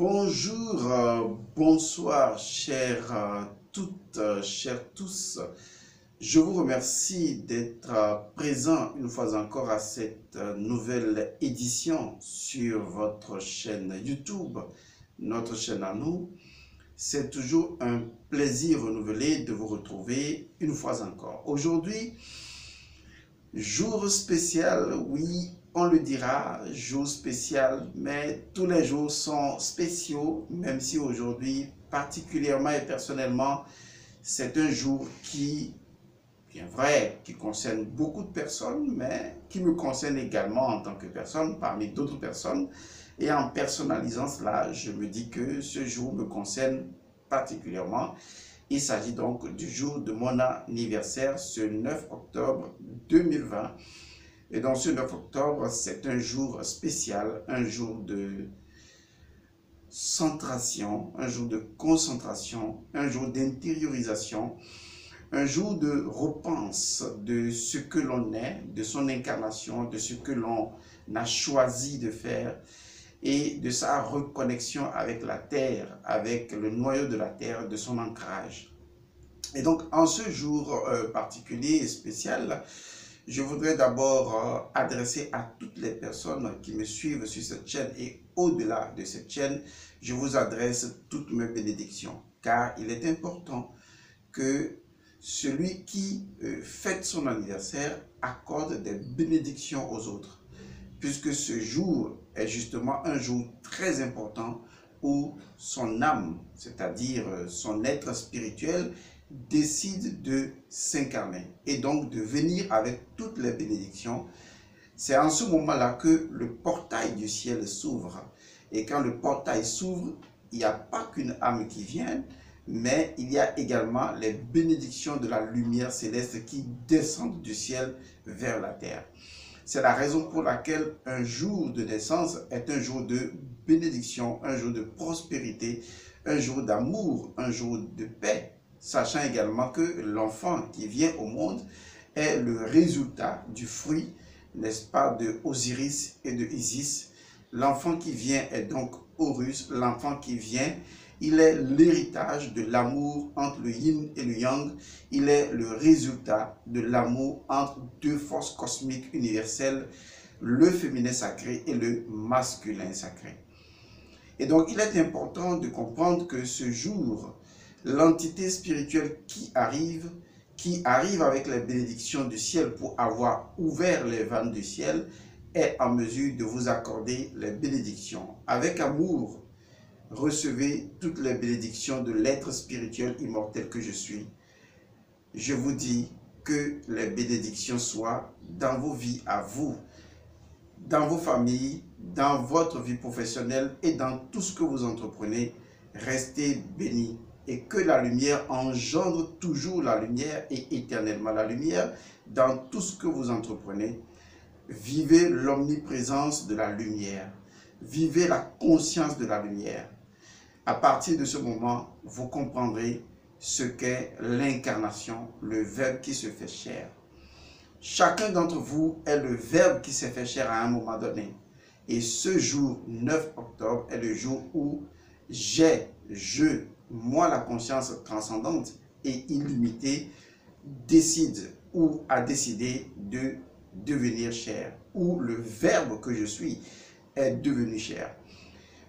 Bonjour, bonsoir, chères toutes, chers tous. Je vous remercie d'être présents une fois encore à cette nouvelle édition sur votre chaîne YouTube, notre chaîne à nous. C'est toujours un plaisir renouvelé de vous retrouver une fois encore. Aujourd'hui, jour spécial, oui, on le dira, jour spécial, mais tous les jours sont spéciaux, même si aujourd'hui, particulièrement et personnellement, c'est un jour qui, bien vrai, qui concerne beaucoup de personnes, mais qui me concerne également en tant que personne, parmi d'autres personnes. Et en personnalisant cela, je me dis que ce jour me concerne particulièrement. Il s'agit donc du jour de mon anniversaire, ce 9 octobre 2020. Et dans ce 9 octobre, c'est un jour spécial, un jour de centration, un jour de concentration, un jour d'intériorisation, un jour de repense de ce que l'on est, de son incarnation, de ce que l'on a choisi de faire et de sa reconnexion avec la terre, avec le noyau de la terre, de son ancrage. Et donc, en ce jour particulier et spécial, je voudrais d'abord adresser à toutes les personnes qui me suivent sur cette chaîne et au-delà de cette chaîne, je vous adresse toutes mes bénédictions. Car il est important que celui qui fête son anniversaire accorde des bénédictions aux autres. Puisque ce jour est justement un jour très important où son âme, c'est-à-dire son être spirituel, décide de s'incarner et donc de venir avec toutes les bénédictions. C'est en ce moment-là que le portail du ciel s'ouvre. Et quand le portail s'ouvre, il n'y a pas qu'une âme qui vient, mais il y a également les bénédictions de la lumière céleste qui descendent du ciel vers la terre. C'est la raison pour laquelle un jour de naissance est un jour de bénédiction, un jour de prospérité, un jour d'amour, un jour de paix, sachant également que l'enfant qui vient au monde est le résultat du fruit, n'est-ce pas, de Osiris et de Isis. L'enfant qui vient est donc Horus, l'enfant qui vient, il est l'héritage de l'amour entre le yin et le yang. Il est le résultat de l'amour entre deux forces cosmiques universelles, le féminin sacré et le masculin sacré. Et donc, il est important de comprendre que ce jour, l'entité spirituelle qui arrive avec les bénédictions du ciel pour avoir ouvert les vannes du ciel, est en mesure de vous accorder les bénédictions. Avec amour, recevez toutes les bénédictions de l'être spirituel immortel que je suis. Je vous dis que les bénédictions soient dans vos vies à vous, dans vos familles, dans votre vie professionnelle et dans tout ce que vous entreprenez. Restez bénis et que la lumière engendre toujours la lumière et éternellement la lumière dans tout ce que vous entreprenez. Vivez l'omniprésence de la lumière. Vivez la conscience de la lumière. À partir de ce moment, vous comprendrez ce qu'est l'incarnation, le Verbe qui se fait chair. Chacun d'entre vous est le Verbe qui s'est fait chair à un moment donné. Et ce jour 9 octobre est le jour où moi la conscience transcendante et illimitée, décide ou a décidé de devenir chair, où le Verbe que je suis est devenu chair.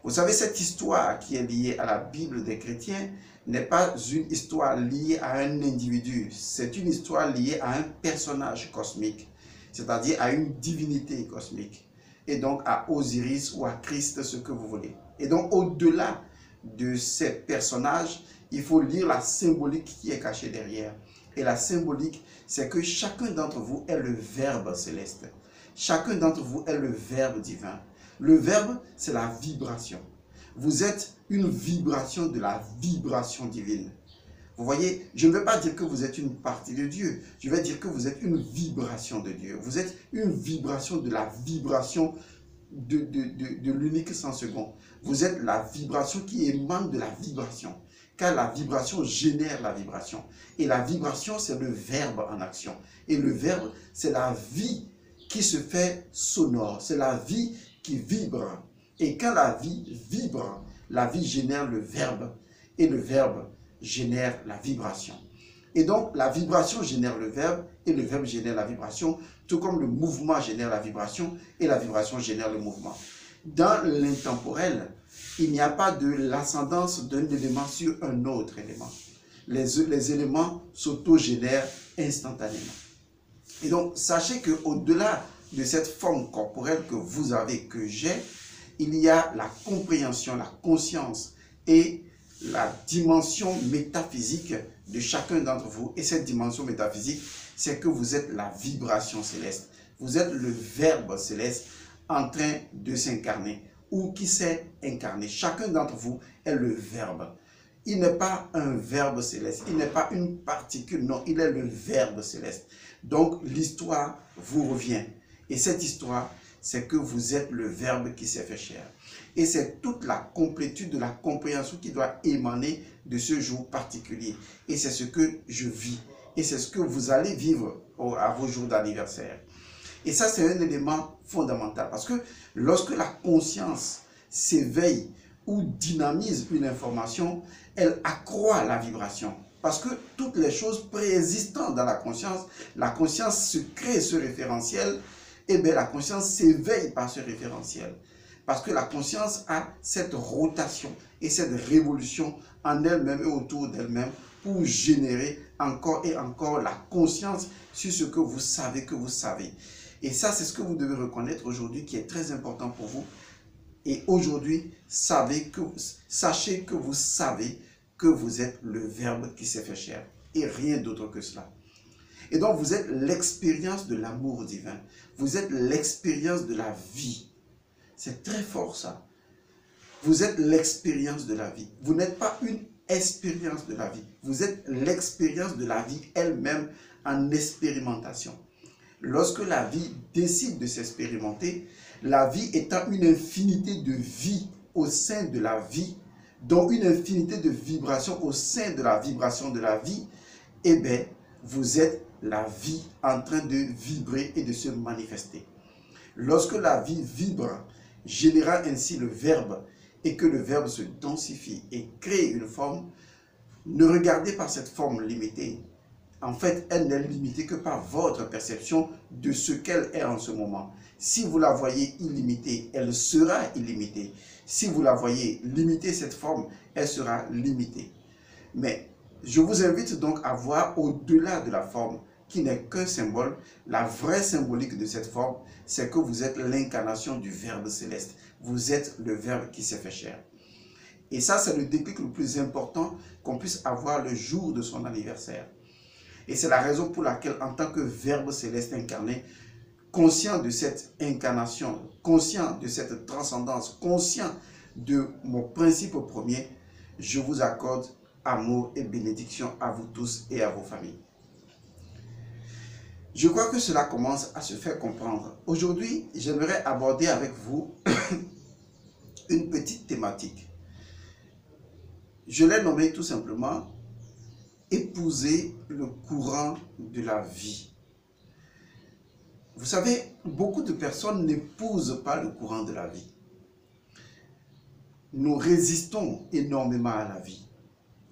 Vous savez, cette histoire qui est liée à la Bible des chrétiens n'est pas une histoire liée à un individu, c'est une histoire liée à un personnage cosmique, c'est-à-dire à une divinité cosmique, et donc à Osiris ou à Christ, ce que vous voulez. Et donc, au-delà de ces personnages, il faut lire la symbolique qui est cachée derrière. Et la symbolique, c'est que chacun d'entre vous est le Verbe céleste. Chacun d'entre vous est le Verbe divin. Le Verbe, c'est la vibration. Vous êtes une vibration de la vibration divine. Vous voyez, je ne vais pas dire que vous êtes une partie de Dieu. Je vais dire que vous êtes une vibration de Dieu. Vous êtes une vibration de la vibration de l'unique sans second. Vous êtes la vibration qui émane de la vibration. Car la vibration génère la vibration. Et la vibration, c'est le Verbe en action. Et le Verbe, c'est la vie qui se fait sonore. C'est la vie qui vibre. Et quand la vie vibre, la vie génère le verbe et le verbe génère la vibration. Et donc, la vibration génère le verbe et le verbe génère la vibration, tout comme le mouvement génère la vibration et la vibration génère le mouvement. Dans l'intemporel, il n'y a pas de l'ascendance d'un élément sur un autre élément. Les éléments s'auto-génèrent instantanément. Et donc, sachez qu'au-delà de cette forme corporelle que vous avez, que j'ai, il y a la compréhension, la conscience et la dimension métaphysique de chacun d'entre vous. Et cette dimension métaphysique, c'est que vous êtes la vibration céleste. Vous êtes le verbe céleste en train de s'incarner ou qui s'est incarné. Chacun d'entre vous est le verbe. Il n'est pas un verbe céleste, il n'est pas une particule, non, il est le verbe céleste. Donc l'histoire vous revient. Et cette histoire, c'est que vous êtes le verbe qui s'est fait chair. Et c'est toute la complétude de la compréhension qui doit émaner de ce jour particulier. Et c'est ce que je vis. Et c'est ce que vous allez vivre à vos jours d'anniversaire. Et ça, c'est un élément fondamental. Parce que lorsque la conscience s'éveille ou dynamise une information, elle accroît la vibration. Parce que toutes les choses préexistantes dans la conscience se crée ce référentiel, et bien la conscience s'éveille par ce référentiel. Parce que la conscience a cette rotation et cette révolution en elle-même et autour d'elle-même pour générer encore et encore la conscience sur ce que vous savez que vous savez. Et ça, c'est ce que vous devez reconnaître aujourd'hui qui est très important pour vous. Et aujourd'hui, sachez que vous savez que vous êtes le verbe qui s'est fait chair et rien d'autre que cela. Et donc, vous êtes l'expérience de l'amour divin. Vous êtes l'expérience de la vie. C'est très fort ça. Vous êtes l'expérience de la vie. Vous n'êtes pas une expérience de la vie. Vous êtes l'expérience de la vie elle-même en expérimentation. Lorsque la vie décide de s'expérimenter, la vie étant une infinité de vie au sein de la vie, donc une infinité de vibrations au sein de la vibration de la vie, eh bien, vous êtes la vie en train de vibrer et de se manifester. Lorsque la vie vibre, générant ainsi le verbe, et que le verbe se densifie et crée une forme, ne regardez pas cette forme limitée. En fait, elle n'est limitée que par votre perception de ce qu'elle est en ce moment. Si vous la voyez illimitée, elle sera illimitée. Si vous la voyez limiter cette forme, elle sera limitée. Mais je vous invite donc à voir au-delà de la forme, qui n'est qu'un symbole. La vraie symbolique de cette forme, c'est que vous êtes l'incarnation du Verbe céleste. Vous êtes le Verbe qui s'est fait chair. Et ça, c'est le déclic le plus important qu'on puisse avoir le jour de son anniversaire. Et c'est la raison pour laquelle, en tant que Verbe céleste incarné, conscient de cette incarnation, conscient de cette transcendance, conscient de mon principe premier, je vous accorde amour et bénédiction à vous tous et à vos familles. Je crois que cela commence à se faire comprendre. Aujourd'hui, j'aimerais aborder avec vous une petite thématique. Je l'ai nommée tout simplement « Épouser le courant de la vie ». Vous savez, beaucoup de personnes n'épousent pas le courant de la vie. Nous résistons énormément à la vie.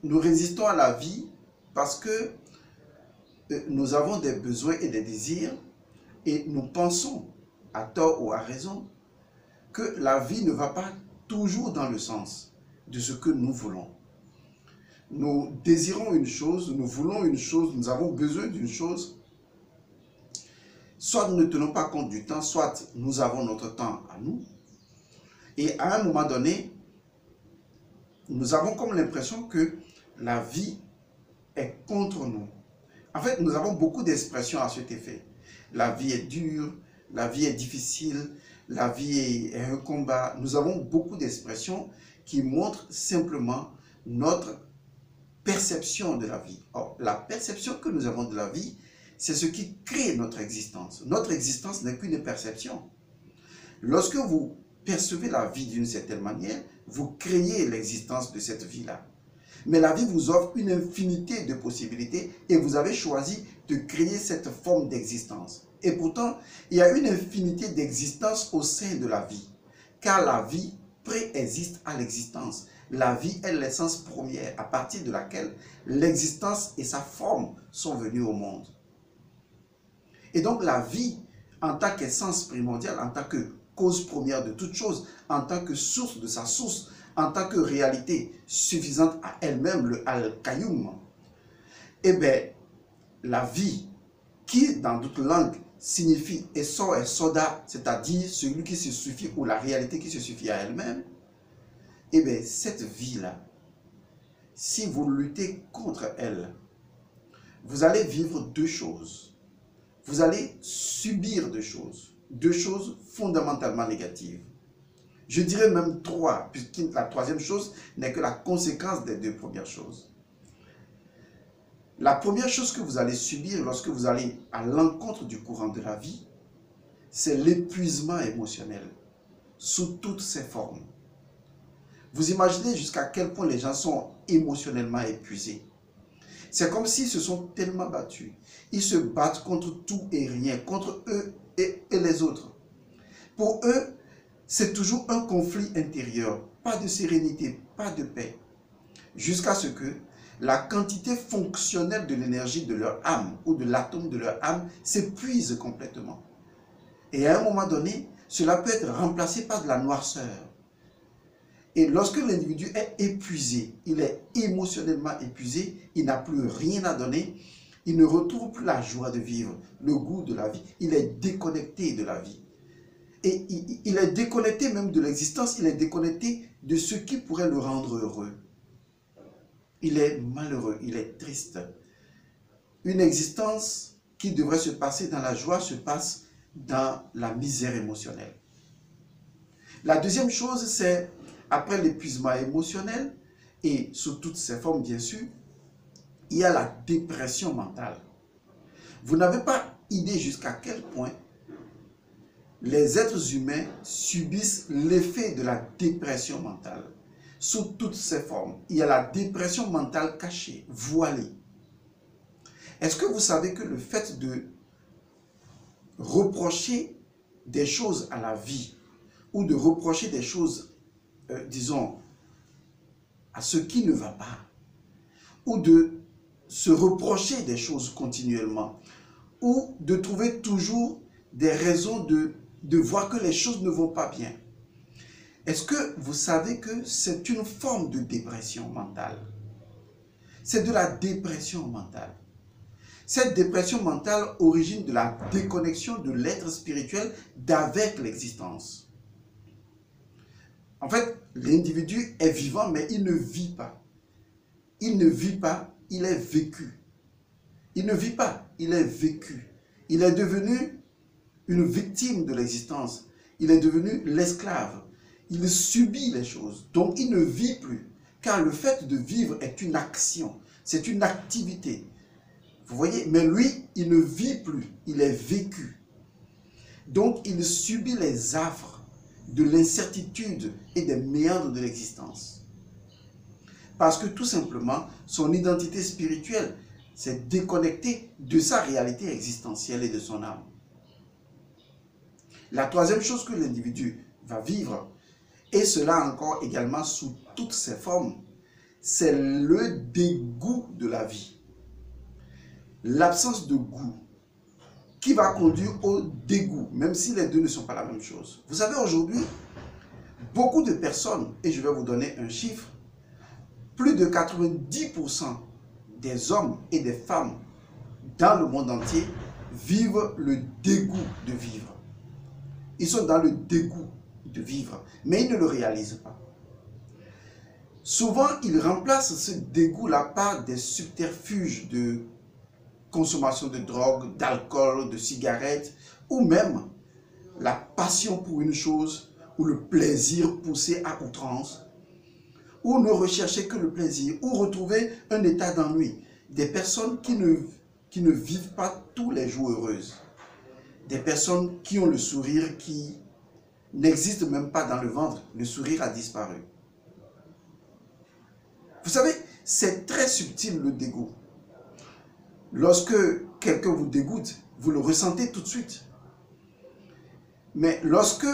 Nous résistons à la vie parce que nous avons des besoins et des désirs et nous pensons, à tort ou à raison, que la vie ne va pas toujours dans le sens de ce que nous voulons. Nous désirons une chose, nous voulons une chose, nous avons besoin d'une chose. Soit nous ne tenons pas compte du temps, soit nous avons notre temps à nous. Et à un moment donné, nous avons comme l'impression que la vie est contre nous. En fait, nous avons beaucoup d'expressions à cet effet. La vie est dure, la vie est difficile, la vie est un combat. Nous avons beaucoup d'expressions qui montrent simplement notre perception de la vie. Or, la perception que nous avons de la vie, c'est ce qui crée notre existence. Notre existence n'est qu'une perception. Lorsque vous percevez la vie d'une certaine manière, vous créez l'existence de cette vie-là. Mais la vie vous offre une infinité de possibilités et vous avez choisi de créer cette forme d'existence. Et pourtant, il y a une infinité d'existences au sein de la vie. Car la vie préexiste à l'existence. La vie est l'essence première à partir de laquelle l'existence et sa forme sont venues au monde. Et donc la vie, en tant qu'essence primordiale, en tant que cause première de toute chose, en tant que source de sa source, en tant que réalité suffisante à elle-même, le Al-Qayyum, eh bien, la vie, qui dans d'autres langues signifie Essor et Soda, c'est-à-dire celui qui se suffit ou la réalité qui se suffit à elle-même, eh bien, cette vie-là, si vous luttez contre elle, vous allez vivre deux choses. Vous allez subir deux choses fondamentalement négatives. Je dirais même trois, puisque la troisième chose n'est que la conséquence des deux premières choses. La première chose que vous allez subir lorsque vous allez à l'encontre du courant de la vie, c'est l'épuisement émotionnel, sous toutes ses formes. Vous imaginez jusqu'à quel point les gens sont émotionnellement épuisés. C'est comme s'ils se sont tellement battus. Ils se battent contre tout et rien, contre eux et les autres. Pour eux, c'est toujours un conflit intérieur, pas de sérénité, pas de paix. Jusqu'à ce que la quantité fonctionnelle de l'énergie de leur âme ou de l'atome de leur âme s'épuise complètement. Et à un moment donné, cela peut être remplacé par de la noirceur. Et lorsque l'individu est épuisé, il est émotionnellement épuisé, il n'a plus rien à donner, il ne retrouve plus la joie de vivre, le goût de la vie, il est déconnecté de la vie. Et il est déconnecté même de l'existence, il est déconnecté de ce qui pourrait le rendre heureux. Il est malheureux, il est triste. Une existence qui devrait se passer dans la joie se passe dans la misère émotionnelle. La deuxième chose, c'est, après l'épuisement émotionnel, et sous toutes ses formes bien sûr, il y a la dépression mentale. Vous n'avez pas idée jusqu'à quel point les êtres humains subissent l'effet de la dépression mentale. Sous toutes ses formes, il y a la dépression mentale cachée, voilée. Est-ce que vous savez que le fait de reprocher des choses à la vie, ou de reprocher des choses, disons, à ce qui ne va pas, ou de se reprocher des choses continuellement, ou de trouver toujours des raisons de voir que les choses ne vont pas bien. Est-ce que vous savez que c'est une forme de dépression mentale? C'est de la dépression mentale. Cette dépression mentale origine de la déconnexion de l'être spirituel d'avec l'existence. En fait, l'individu est vivant, mais il ne vit pas. Il ne vit pas, il est vécu. Il ne vit pas, il est vécu. Il est devenu une victime de l'existence. Il est devenu l'esclave. Il subit les choses. Donc, il ne vit plus. Car le fait de vivre est une action. C'est une activité. Vous voyez? Mais lui, il ne vit plus. Il est vécu. Donc, il subit les affres de l'incertitude et des méandres de l'existence. Parce que tout simplement, son identité spirituelle s'est déconnectée de sa réalité existentielle et de son âme. La troisième chose que l'individu va vivre, et cela encore également sous toutes ses formes, c'est le dégoût de la vie. L'absence de goût qui va conduire au dégoût, même si les deux ne sont pas la même chose. Vous savez, aujourd'hui, beaucoup de personnes, et je vais vous donner un chiffre, plus de 90% des hommes et des femmes dans le monde entier vivent le dégoût de vivre. Ils sont dans le dégoût de vivre, mais ils ne le réalisent pas. Souvent, ils remplacent ce dégoût-là par des subterfuges de consommation de drogue, d'alcool, de cigarettes, ou même la passion pour une chose, ou le plaisir poussé à outrance, ou ne rechercher que le plaisir, ou retrouver un état d'ennui. Des personnes qui ne vivent pas tous les jours heureuses. Des personnes qui ont le sourire qui n'existe même pas dans le ventre. Le sourire a disparu. Vous savez, c'est très subtil le dégoût. Lorsque quelqu'un vous dégoûte, vous le ressentez tout de suite. Mais lorsque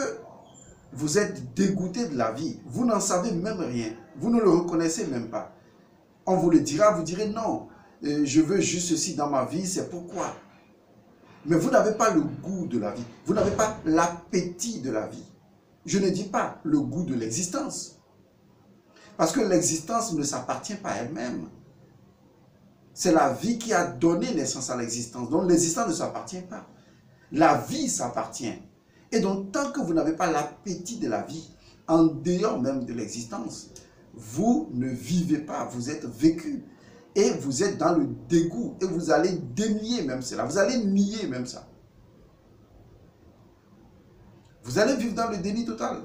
vous êtes dégoûté de la vie, vous n'en savez même rien, vous ne le reconnaissez même pas. On vous le dira, vous direz non, je veux juste ceci dans ma vie, c'est pourquoi. Mais vous n'avez pas le goût de la vie, vous n'avez pas l'appétit de la vie. Je ne dis pas le goût de l'existence, parce que l'existence ne s'appartient pas à elle-même. C'est la vie qui a donné naissance à l'existence, donc l'existence ne s'appartient pas. La vie s'appartient. Et donc, tant que vous n'avez pas l'appétit de la vie, en dehors même de l'existence, vous ne vivez pas, vous êtes vécu. Et vous êtes dans le dégoût. Et vous allez dénier même cela. Vous allez nier même ça. Vous allez vivre dans le déni total.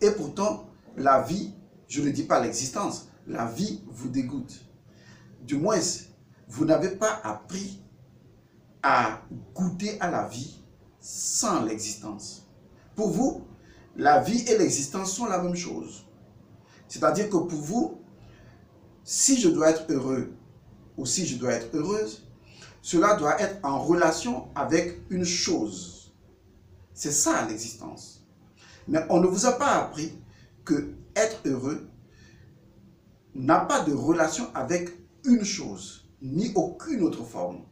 Et pourtant, la vie, je ne dis pas l'existence, la vie vous dégoûte. Du moins, vous n'avez pas appris à goûter à la vie sans l'existence. Pour vous, la vie et l'existence sont la même chose. C'est-à-dire que pour vous, si je dois être heureux ou si je dois être heureuse, cela doit être en relation avec une chose. C'est ça l'existence. Mais on ne vous a pas appris que être heureux n'a pas de relation avec une chose, ni aucune autre forme.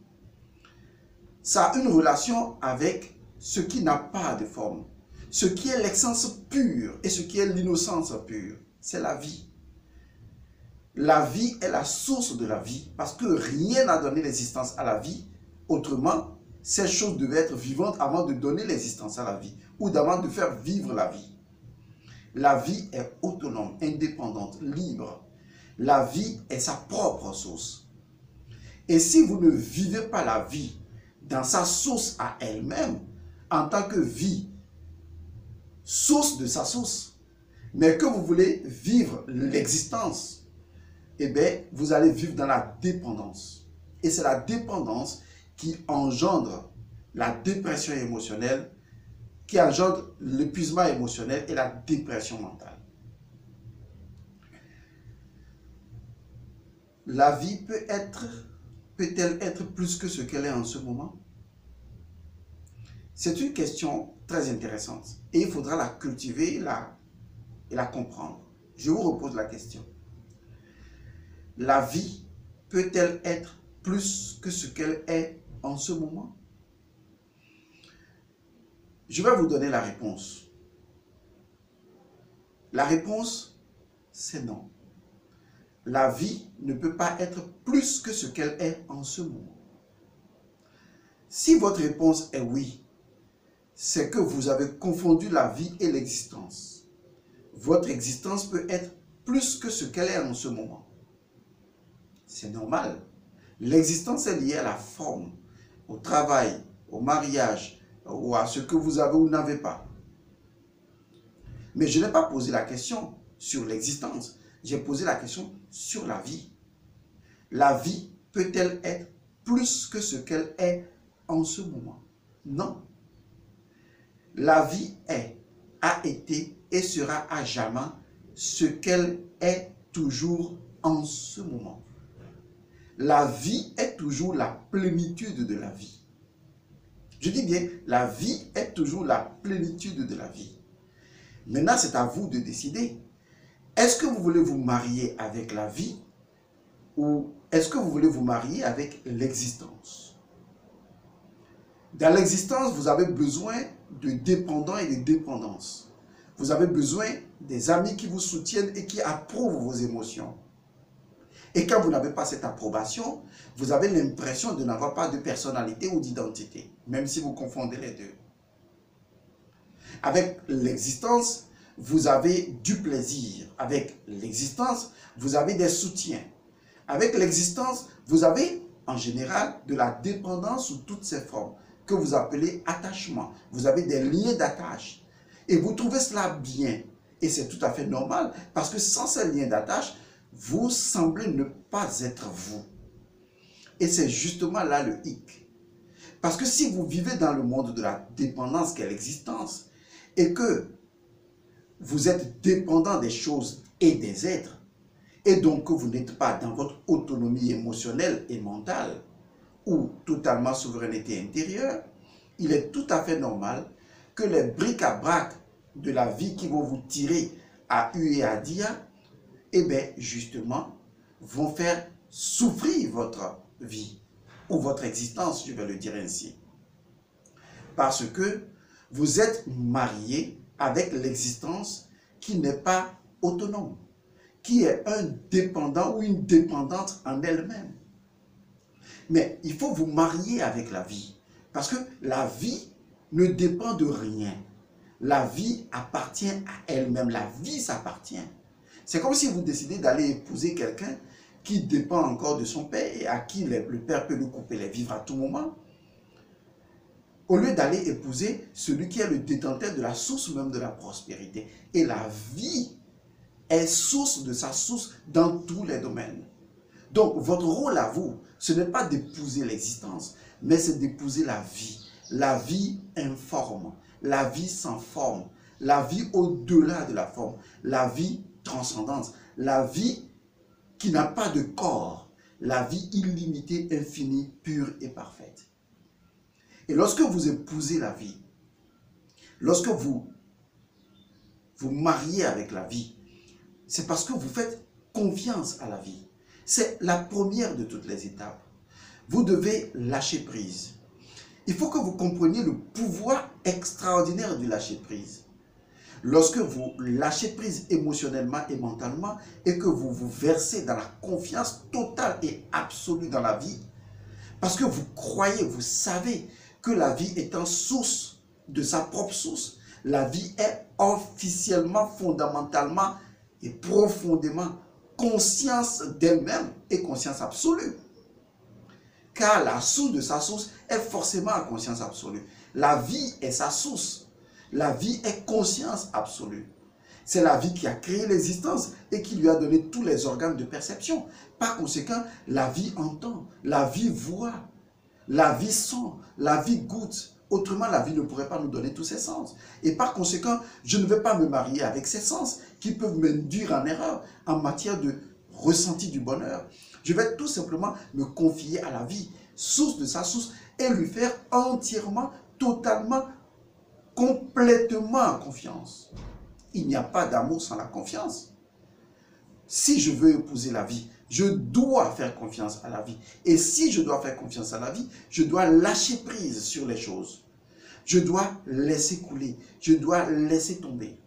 Ça a une relation avec ce qui n'a pas de forme, ce qui est l'essence pure et ce qui est l'innocence pure. C'est la vie. La vie est la source de la vie parce que rien n'a donné l'existence à la vie. Autrement, ces choses devaient être vivantes avant de donner l'existence à la vie ou avant de faire vivre la vie. La vie est autonome, indépendante, libre. La vie est sa propre source. Et si vous ne vivez pas la vie dans sa source à elle-même, en tant que vie, source de sa source, mais que vous voulez vivre l'existence, eh bien, vous allez vivre dans la dépendance. Et c'est la dépendance qui engendre la dépression émotionnelle, qui engendre l'épuisement émotionnel et la dépression mentale. La vie peut-elle être plus que ce qu'elle est en ce moment? C'est une question très intéressante et il faudra la cultiver et la comprendre. Je vous repose la question. La vie peut-elle être plus que ce qu'elle est en ce moment? Je vais vous donner la réponse. La réponse, c'est non. La vie ne peut pas être plus que ce qu'elle est en ce moment. Si votre réponse est oui, c'est que vous avez confondu la vie et l'existence. Votre existence peut être plus que ce qu'elle est en ce moment. C'est normal. L'existence est liée à la forme, au travail, au mariage, ou à ce que vous avez ou n'avez pas. Mais je n'ai pas posé la question sur l'existence. J'ai posé la question sur la vie. La vie peut-elle être plus que ce qu'elle est en ce moment? Non. La vie est, a été et sera à jamais ce qu'elle est toujours en ce moment. La vie est toujours la plénitude de la vie. Je dis bien, la vie est toujours la plénitude de la vie. Maintenant, c'est à vous de décider. Est-ce que vous voulez vous marier avec la vie ou est-ce que vous voulez vous marier avec l'existence? Dans l'existence, vous avez besoin de dépendants et de dépendance. Vous avez besoin des amis qui vous soutiennent et qui approuvent vos émotions. Et quand vous n'avez pas cette approbation, vous avez l'impression de n'avoir pas de personnalité ou d'identité, même si vous confondez les deux. Avec l'existence, vous avez du plaisir. Avec l'existence, vous avez des soutiens. Avec l'existence, vous avez en général de la dépendance sous toutes ses formes, que vous appelez attachement. Vous avez des liens d'attache. Et vous trouvez cela bien. Et c'est tout à fait normal, parce que sans ces liens d'attache, vous semblez ne pas être vous. Et c'est justement là le hic. Parce que si vous vivez dans le monde de la dépendance qu'est l'existence, et que vous êtes dépendant des choses et des êtres, et donc que vous n'êtes pas dans votre autonomie émotionnelle et mentale, ou totalement souveraineté intérieure, il est tout à fait normal que les bric-à-brac de la vie qui vont vous tirer à U et à Dia, eh bien, justement, vont faire souffrir votre vie ou votre existence, je vais le dire ainsi. Parce que vous êtes marié avec l'existence qui n'est pas autonome, qui est un dépendant ou une dépendante en elle-même. Mais il faut vous marier avec la vie, parce que la vie ne dépend de rien. La vie appartient à elle-même, la vie s'appartient. C'est comme si vous décidez d'aller épouser quelqu'un qui dépend encore de son père et à qui le père peut lui couper les vivres à tout moment, au lieu d'aller épouser celui qui est le détenteur de la source même de la prospérité. Et la vie est source de sa source dans tous les domaines. Donc, votre rôle à vous, ce n'est pas d'épouser l'existence, mais c'est d'épouser la vie. La vie informe, la vie sans forme, la vie au-delà de la forme, la vie transcendante, la vie qui n'a pas de corps, la vie illimitée, infinie, pure et parfaite. Et lorsque vous épousez la vie, lorsque vous vous mariez avec la vie, c'est parce que vous faites confiance à la vie. C'est la première de toutes les étapes. Vous devez lâcher prise. Il faut que vous compreniez le pouvoir extraordinaire du lâcher prise. Lorsque vous lâchez prise émotionnellement et mentalement et que vous vous versez dans la confiance totale et absolue dans la vie, parce que vous croyez, vous savez que la vie est en source de sa propre source, la vie est officiellement, fondamentalement et profondément conscience d'elle-même et conscience absolue. Car la source de sa source est forcément à conscience absolue. La vie est sa source. La vie est conscience absolue. C'est la vie qui a créé l'existence et qui lui a donné tous les organes de perception. Par conséquent, la vie entend, la vie voit, la vie sent, la vie goûte. Autrement, la vie ne pourrait pas nous donner tous ses sens. Et par conséquent, je ne vais pas me marier avec ces sens qui peuvent m'induire en erreur en matière de ressenti du bonheur. Je vais tout simplement me confier à la vie, source de sa source, et lui faire entièrement, totalement, complètement confiance. Il n'y a pas d'amour sans la confiance. Si je veux épouser la vie, je dois faire confiance à la vie. Et si je dois faire confiance à la vie, je dois lâcher prise sur les choses. Je dois laisser couler. Je dois laisser tomber.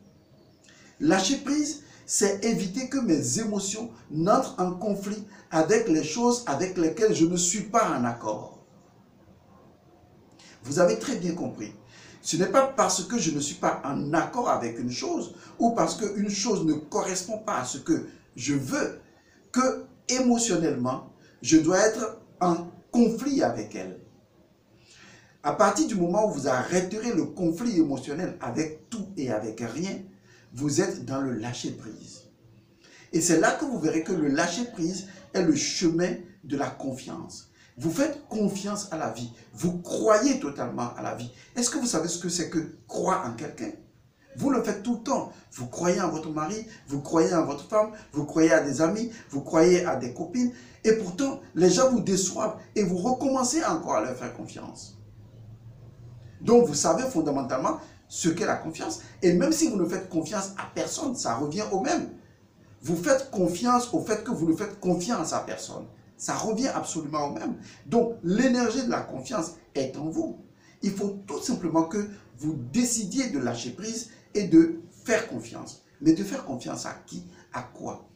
Lâcher prise, c'est éviter que mes émotions n'entrent en conflit avec les choses avec lesquelles je ne suis pas en accord. Vous avez très bien compris. Ce n'est pas parce que je ne suis pas en accord avec une chose ou parce qu'une chose ne correspond pas à ce que je veux que émotionnellement, je dois être en conflit avec elle. À partir du moment où vous arrêterez le conflit émotionnel avec tout et avec rien, vous êtes dans le lâcher-prise. Et c'est là que vous verrez que le lâcher-prise est le chemin de la confiance. Vous faites confiance à la vie. Vous croyez totalement à la vie. Est-ce que vous savez ce que c'est que croire en quelqu'un? Vous le faites tout le temps. Vous croyez en votre mari, vous croyez en votre femme, vous croyez à des amis, vous croyez à des copines. Et pourtant, les gens vous déçoivent et vous recommencez encore à leur faire confiance. Donc, vous savez fondamentalement ce qu'est la confiance. Et même si vous ne faites confiance à personne, ça revient au même. Vous faites confiance au fait que vous ne faites confiance à personne. Ça revient absolument au même. Donc, l'énergie de la confiance est en vous. Il faut tout simplement que vous décidiez de lâcher prise et de faire confiance. Mais de faire confiance à qui? À quoi?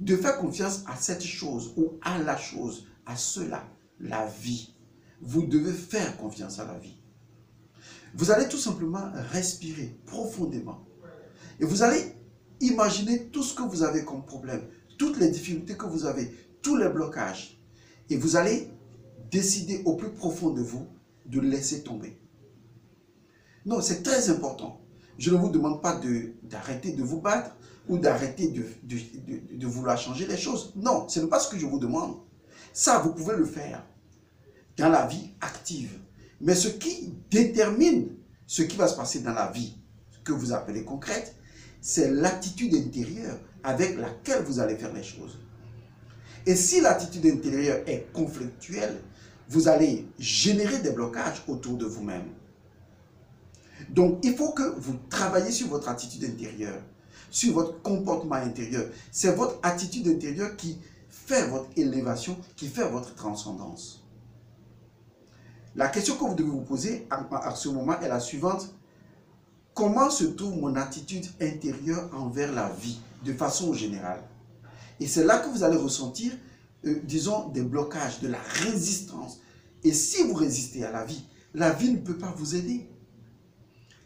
De faire confiance à cette chose ou à la chose, à cela, la vie. Vous devez faire confiance à la vie. Vous allez tout simplement respirer profondément. Et vous allez imaginer tout ce que vous avez comme problème, toutes les difficultés que vous avez, tous les blocages. Et vous allez décider au plus profond de vous de laisser tomber. Non, c'est très important. Je ne vous demande pas d'arrêter de vous battre ou d'arrêter de vouloir changer les choses. Non, ce n'est pas ce que je vous demande. Ça, vous pouvez le faire dans la vie active. Mais ce qui détermine ce qui va se passer dans la vie que vous appelez concrète, c'est l'attitude intérieure avec laquelle vous allez faire les choses. Et si l'attitude intérieure est conflictuelle, vous allez générer des blocages autour de vous-même. Donc, il faut que vous travaillez sur votre attitude intérieure, sur votre comportement intérieur. C'est votre attitude intérieure qui fait votre élévation, qui fait votre transcendance. La question que vous devez vous poser à ce moment est la suivante. Comment se trouve mon attitude intérieure envers la vie, de façon générale? Et c'est là que vous allez ressentir, disons, des blocages, de la résistance. Et si vous résistez à la vie ne peut pas vous aider.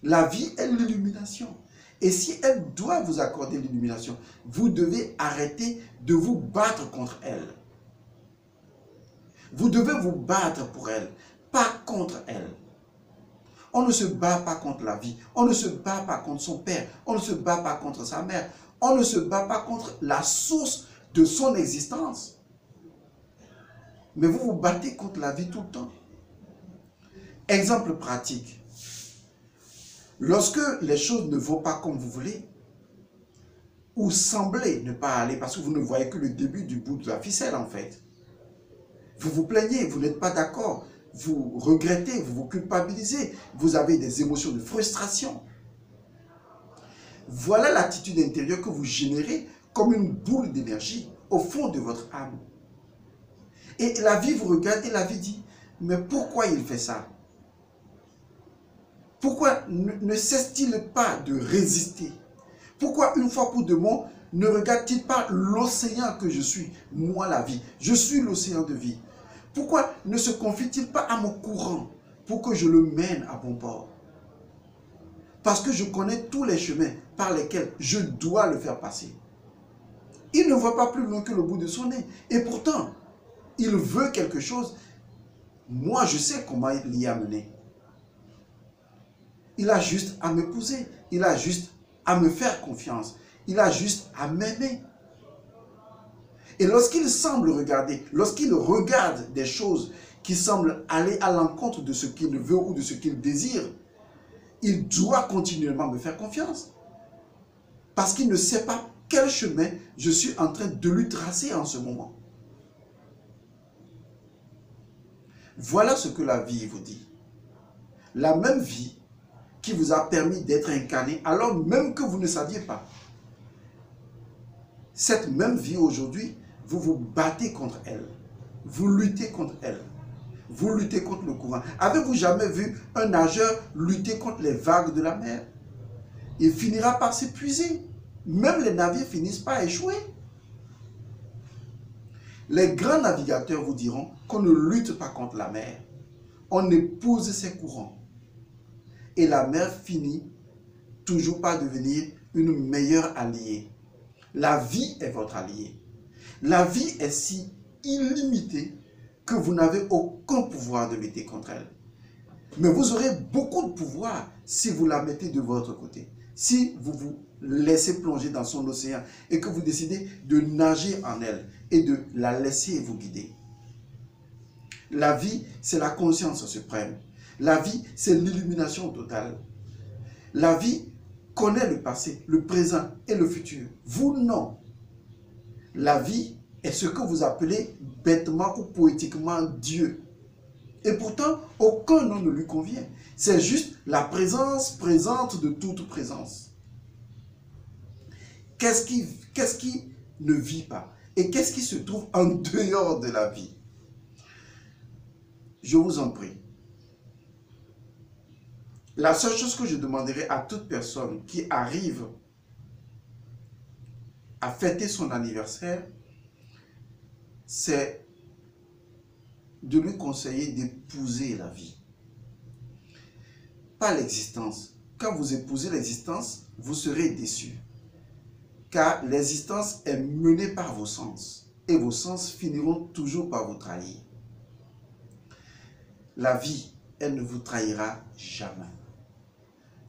La vie est l'illumination. Et si elle doit vous accorder l'illumination, vous devez arrêter de vous battre contre elle. Vous devez vous battre pour elle, pas contre elle. On ne se bat pas contre la vie. On ne se bat pas contre son père. On ne se bat pas contre sa mère. On ne se bat pas contre la source de son existence. Mais vous vous battez contre la vie tout le temps. Exemple pratique. Lorsque les choses ne vont pas comme vous voulez, ou semblez ne pas aller, parce que vous ne voyez que le début du bout de la ficelle en fait. Vous vous plaignez, vous n'êtes pas d'accord, vous regrettez, vous vous culpabilisez, vous avez des émotions de frustration. Voilà l'attitude intérieure que vous générez comme une boule d'énergie au fond de votre âme. Et la vie vous regarde et la vie dit, mais pourquoi il fait ça? Pourquoi ne cesse-t-il pas de résister? Pourquoi une fois pour de bon ne regarde-t-il pas l'océan que je suis, moi la vie? Je suis l'océan de vie. Pourquoi ne se confie-t-il pas à mon courant pour que je le mène à bon port? Parce que je connais tous les chemins par lesquels je dois le faire passer. Il ne voit pas plus loin que le bout de son nez. Et pourtant, il veut quelque chose. Moi, je sais comment il y a mené. Il a juste à m'épouser. Il a juste à me faire confiance. Il a juste à m'aimer. Et lorsqu'il semble regarder, lorsqu'il regarde des choses qui semblent aller à l'encontre de ce qu'il veut ou de ce qu'il désire, il doit continuellement me faire confiance. Parce qu'il ne sait pas quel chemin je suis en train de lui tracer en ce moment. Voilà ce que la vie vous dit. La même vie qui vous a permis d'être incarné alors même que vous ne saviez pas. Cette même vie aujourd'hui, vous vous battez contre elle. Vous luttez contre elle. Vous luttez contre le courant. Avez-vous jamais vu un nageur lutter contre les vagues de la mer? Il finira par s'épuiser. Même les navires finissent par échouer. Les grands navigateurs vous diront qu'on ne lutte pas contre la mer. On épouse ses courants. Et la mer finit toujours par devenir une meilleure alliée. La vie est votre allié. La vie est si illimitée que vous n'avez aucun pouvoir de lutter contre elle. Mais vous aurez beaucoup de pouvoir si vous la mettez de votre côté. Si vous vous laissez plonger dans son océan et que vous décidez de nager en elle et de la laisser vous guider. La vie, c'est la conscience suprême. La vie, c'est l'illumination totale. La vie connaît le passé, le présent et le futur. Vous, non. La vie est ce que vous appelez bêtement ou poétiquement Dieu. Et pourtant, aucun nom ne lui convient. C'est juste la présence présente de toute présence. Qu'est-ce qui ne vit pas? Et qu'est-ce qui se trouve en dehors de la vie? Je vous en prie. La seule chose que je demanderai à toute personne qui arrive à fêter son anniversaire, c'est de lui conseiller d'épouser la vie. Pas l'existence. Quand vous épousez l'existence, vous serez déçu. Car l'existence est menée par vos sens. Et vos sens finiront toujours par vous trahir. La vie, elle ne vous trahira jamais.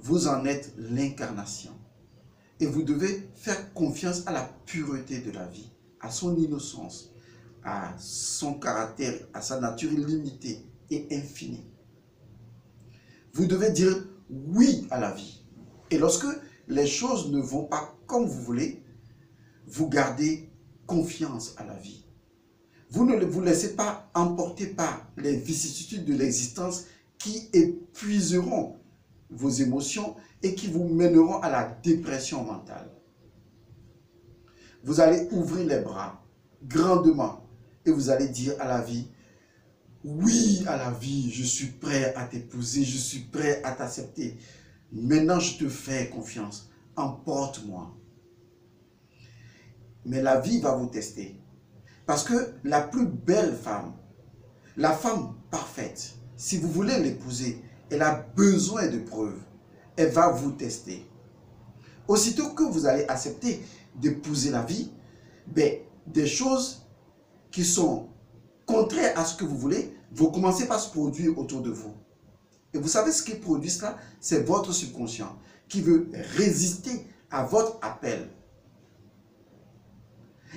Vous en êtes l'incarnation. Et vous devez faire confiance à la pureté de la vie, à son innocence, à son caractère, à sa nature illimitée et infinie. Vous devez dire oui à la vie. Et lorsque les choses ne vont pas comme vous voulez, vous gardez confiance à la vie. Vous ne vous laissez pas emporter par les vicissitudes de l'existence qui épuiseront vos émotions et qui vous mèneront à la dépression mentale. Vous allez ouvrir les bras grandement et vous allez dire à la vie, oui à la vie, je suis prêt à t'épouser, je suis prêt à t'accepter. Maintenant, je te fais confiance. Emporte-moi. Mais la vie va vous tester. Parce que la plus belle femme, la femme parfaite, si vous voulez l'épouser, elle a besoin de preuves. Elle va vous tester. Aussitôt que vous allez accepter d'épouser la vie, des choses qui sont contraires à ce que vous voulez vont commencer par se produire autour de vous. Et vous savez ce qui produit cela? C'est votre subconscient qui veut résister à votre appel.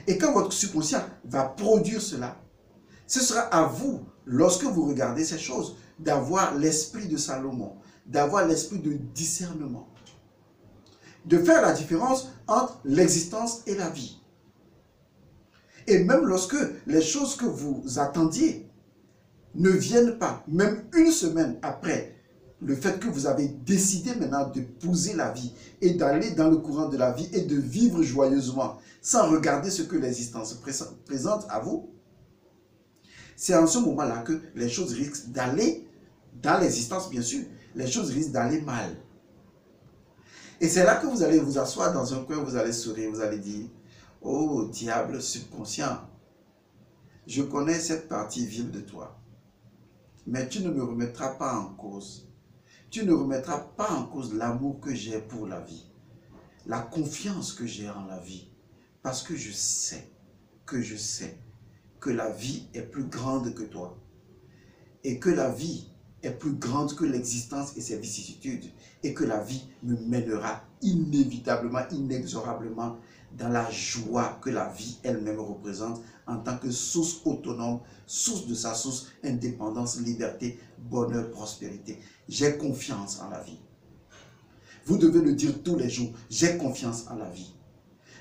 Et quand votre subconscient va produire cela, ce sera à vous, lorsque vous regardez ces choses, d'avoir l'esprit de Salomon, d'avoir l'esprit de discernement, de faire la différence entre l'existence et la vie. Et même lorsque les choses que vous attendiez ne viennent pas, même une semaine après le fait que vous avez décidé maintenant d'épouser la vie et d'aller dans le courant de la vie et de vivre joyeusement sans regarder ce que l'existence présente à vous, c'est en ce moment-là que les choses risquent d'aller, dans l'existence bien sûr, les choses risquent d'aller mal. Et c'est là que vous allez vous asseoir dans un coin, vous allez sourire, vous allez dire, oh diable subconscient, je connais cette partie vile de toi, mais tu ne me remettras pas en cause. Tu ne remettras pas en cause l'amour que j'ai pour la vie, la confiance que j'ai en la vie, parce que je sais que la vie est plus grande que toi et que la vie est plus grande que l'existence et ses vicissitudes et que la vie me mènera inévitablement, inexorablement dans la joie que la vie elle-même représente en tant que source autonome, source de sa source, indépendance, liberté, bonheur, prospérité. J'ai confiance en la vie. Vous devez le dire tous les jours, j'ai confiance en la vie.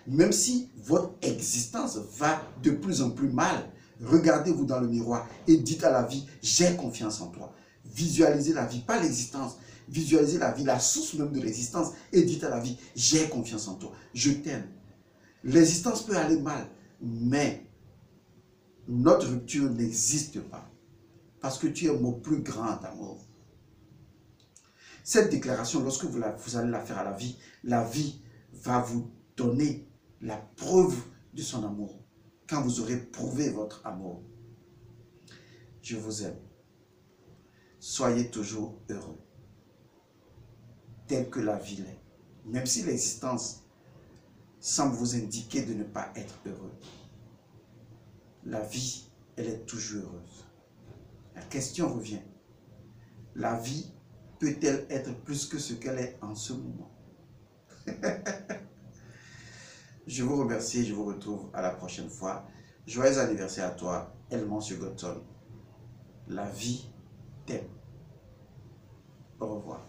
Même si votre existence va de plus en plus mal, regardez-vous dans le miroir et dites à la vie, j'ai confiance en toi. Visualisez la vie, pas l'existence. Visualisez la vie, la source même de l'existence et dites à la vie, j'ai confiance en toi, je t'aime. L'existence peut aller mal, mais notre rupture n'existe pas parce que tu es mon plus grand amour. Cette déclaration, lorsque vous allez la faire à la vie va vous donner la preuve de son amour quand vous aurez prouvé votre amour. Je vous aime. Soyez toujours heureux, tel que la vie l'est. Même si l'existence semble vous indiquer de ne pas être heureux, la vie, elle est toujours heureuse. La question revient, la vie peut-elle être plus que ce qu'elle est en ce moment? Je vous remercie et je vous retrouve à la prochaine fois. Joyeux anniversaire à toi, Elmancio Gotton. La vie t'aime. Au revoir.